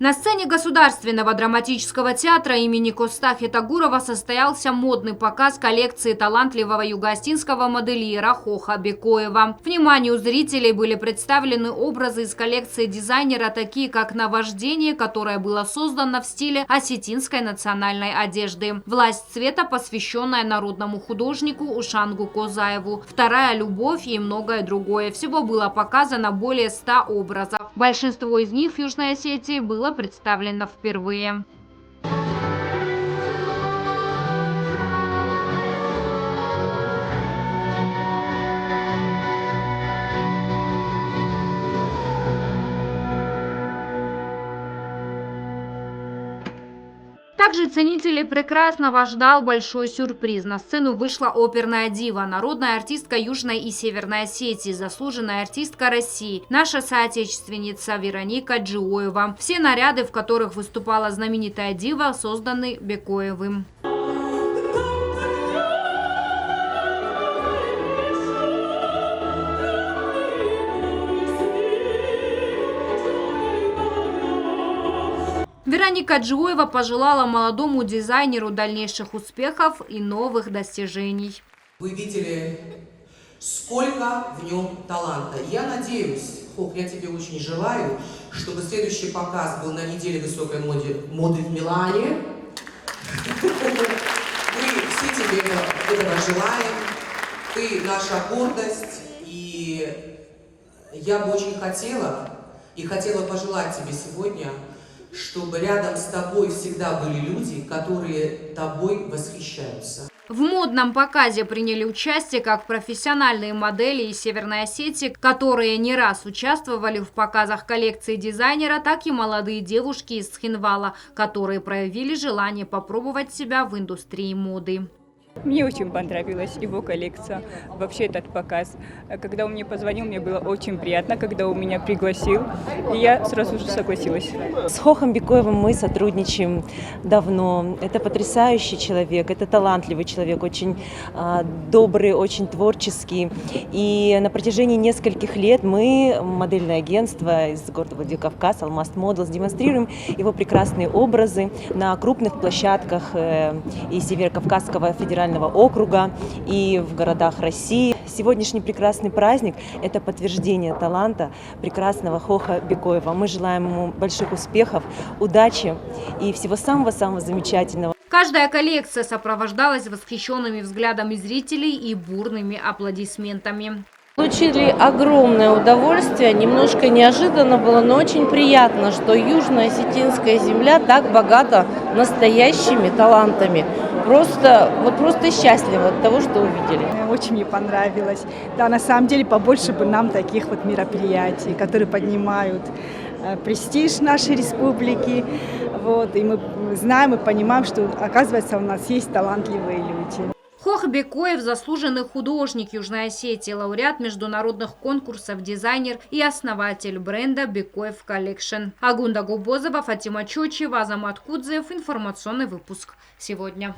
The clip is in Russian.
На сцене Государственного драматического театра имени Костафи Тагурова состоялся модный показ коллекции талантливого юго-осетинского модельера Хоха Бекоева. Вниманию зрителей были представлены образы из коллекции дизайнера, такие как «Наваждение», которое было создано в стиле осетинской национальной одежды, «Власть цвета», посвященная народному художнику Ушангу Козаеву, «Вторая любовь» и многое другое. Всего было показано более 100 образов. Большинство из них в Южной Осетии было представлено впервые. Также ценителей прекрасного ждал большой сюрприз. На сцену вышла оперная дива, народная артистка Южной и Северной Осетии, заслуженная артистка России, наша соотечественница Вероника Джиоева. Все наряды, в которых выступала знаменитая дива, созданы Бекоевым. Вероника Джиоева пожелала молодому дизайнеру дальнейших успехов и новых достижений. Вы видели, сколько в нем таланта. Я надеюсь, Хох, я тебе очень желаю, чтобы следующий показ был на неделе высокой моды в Милане. Мы все тебе этого желаем. Ты наша гордость. И я бы очень хотела пожелать тебе сегодня, чтобы рядом с тобой всегда были люди, которые тобой восхищаются. В модном показе приняли участие как профессиональные модели из Северной Осетии, которые не раз участвовали в показах коллекции дизайнера, так и молодые девушки из Цхинвала, которые проявили желание попробовать себя в индустрии моды. Мне очень понравилась его коллекция, вообще этот показ. Когда он мне позвонил, мне было очень приятно, когда он меня пригласил, и я сразу же согласилась. С Хохом Бекоевым мы сотрудничаем давно. Это потрясающий человек, это талантливый человек, очень добрый, очень творческий. И на протяжении нескольких лет мы, модельное агентство из города Владикавказ, Алмаз Models, демонстрируем его прекрасные образы на крупных площадках и Северокавказского федерального округа и в городах России. Сегодняшний прекрасный праздник – это подтверждение таланта прекрасного Хоха Бекоева. Мы желаем ему больших успехов, удачи и всего самого-самого замечательного. Каждая коллекция сопровождалась восхищенными взглядами зрителей и бурными аплодисментами. Получили огромное удовольствие, немножко неожиданно было, но очень приятно, что южно-осетинская земля так богата настоящими талантами. Просто счастлива от того, что увидели. Очень мне понравилось. Да, на самом деле побольше бы нам таких вот мероприятий, которые поднимают престиж нашей республики. Вот, и мы знаем и понимаем, что, оказывается, у нас есть талантливые люди. Хох Бекоев – заслуженный художник Южной Осетии, лауреат международных конкурсов, дизайнер и основатель бренда Бекоев Collection. Агунда Губозова, Фатима Чочева, Азамат Кудзев. Информационный выпуск сегодня.